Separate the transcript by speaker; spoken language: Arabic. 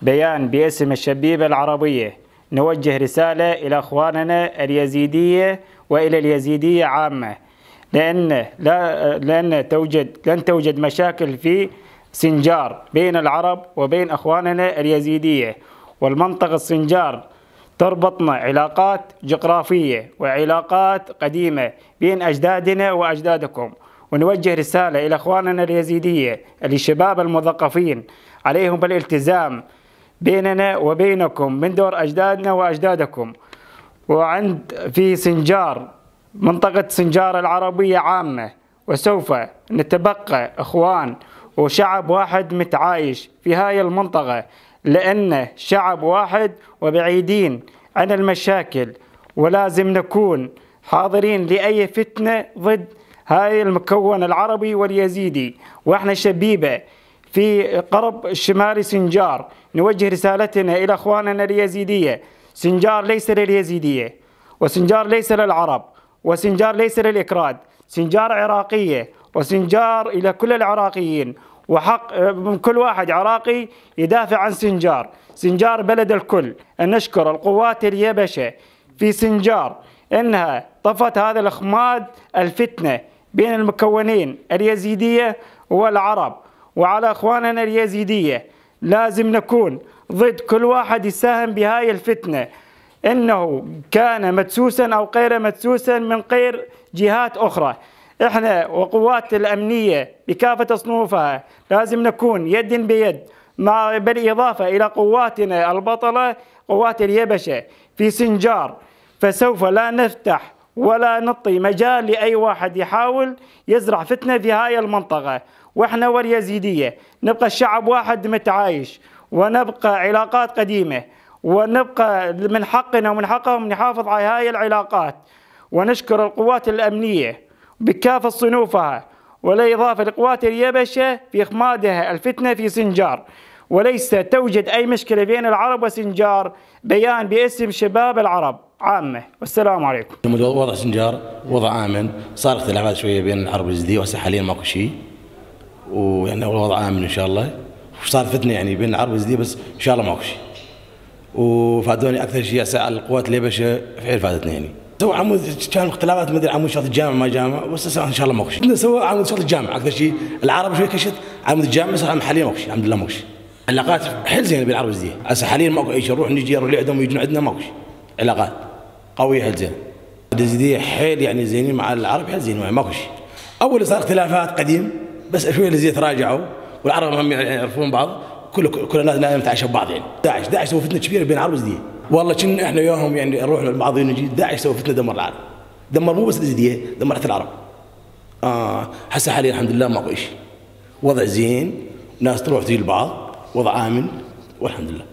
Speaker 1: بيان باسم الشبيبة العربية نوجه رسالة إلى أخواننا اليزيدية وإلى اليزيدية عامة، لأن لن توجد مشاكل في سنجار بين العرب وبين أخواننا اليزيدية. والمنطقة سنجار تربطنا علاقات جغرافية وعلاقات قديمة بين أجدادنا وأجدادكم. ونوجه رسالة إلى أخواننا اليزيدية الشباب المثقفين عليهم بالالتزام بيننا وبينكم من دور أجدادنا وأجدادكم. في سنجار منطقة سنجار العربية عامة، وسوف نتبقى إخوان وشعب واحد متعايش في هاي المنطقة، لأن شعب واحد وبعيدين عن المشاكل، ولازم نكون حاضرين لأي فتنة ضد هاي المكون العربي واليزيدي. وإحنا شبيبة في قرب الشمالي سنجار نوجه رسالتنا إلى أخواننا اليزيدية: سنجار ليس لليزيدية، وسنجار ليس للعرب، وسنجار ليس للإكراد، سنجار عراقية، وسنجار إلى كل العراقيين، وحق من كل واحد عراقي يدافع عن سنجار. سنجار بلد الكل. أن نشكر القوات اليبشة في سنجار إنها طفت هذا الإخماد الفتنة بين المكونين اليزيدية والعرب. وعلى أخواننا اليزيدية لازم نكون ضد كل واحد يساهم بهاي الفتنة، إنه كان مدسوسا أو غير مدسوسا من غير جهات أخرى. إحنا وقوات الأمنية بكافة أصنوفها لازم نكون يد بيد، بالإضافة إلى قواتنا البطلة قوات اليبشة في سنجار. فسوف لا نفتح ولا نعطي مجال لأي واحد يحاول يزرع فتنة في هاي المنطقة. وإحنا واليزيدية نبقى الشعب واحد متعايش، ونبقى علاقات قديمة، ونبقى من حقنا ومن حقهم نحافظ على هاي العلاقات. ونشكر القوات الأمنية بكافة صنوفها، والإضافة لقوات اليبشة في إخمادها الفتنة في سنجار. وليس توجد أي مشكلة بين العرب وسنجار. بيان باسم شباب العرب عامة، والسلام عليكم.
Speaker 2: وضع سنجار وضع آمن، صار اختلافات شوية بين العرب واليزيدية، وهسه حاليا ماكو شيء، ويعني الوضع آمن إن شاء الله. وصار فتنة يعني بين العرب واليزيدية، بس إن شاء الله ماكو شيء. وفادوني أكثر شيء هسه على القوات اليبشة فعل فادتنا يعني. سوى عمود كان اختلافات، ما ادري عمود شرط الجامع ما جامع، بس ان شاء الله ماكو شيء. سوى عمود شرط الجامع اكثر شيء، العرب شوي كشت عمود الجامع، بس حاليا ماكو شيء الحمد لله ماكو شيء. علاقات حيل زينه بين العرب واليزيدية، هسه حاليا ماكو اي شيء، نروح نجي نروح عندهم ويجون عندنا ماكو شيء. علاقات قويه حيل زينه. اليزيدية حيل يعني زينين مع العرب، حيل زينين ماكو شيء. اول صار اختلافات قديم، بس شوي اليزيدية تراجعوا، والعرب هم يعرفون بعض، كل الناس لا نتعايش ببعض يعني. داعش سوى فتنه كبيره بين العرب واليزيدية. والله كنا احنا وياهم يعني نروح لبعض ونجي. داعش سوى فتنه دمر العرب، دمر مو بس اليزيدية، دمر حتى العرب. هسه حاليا الحمد لله ماكو شيء، وضع زين، ناس تروح تجي لبعض، وضع آمن والحمد لله.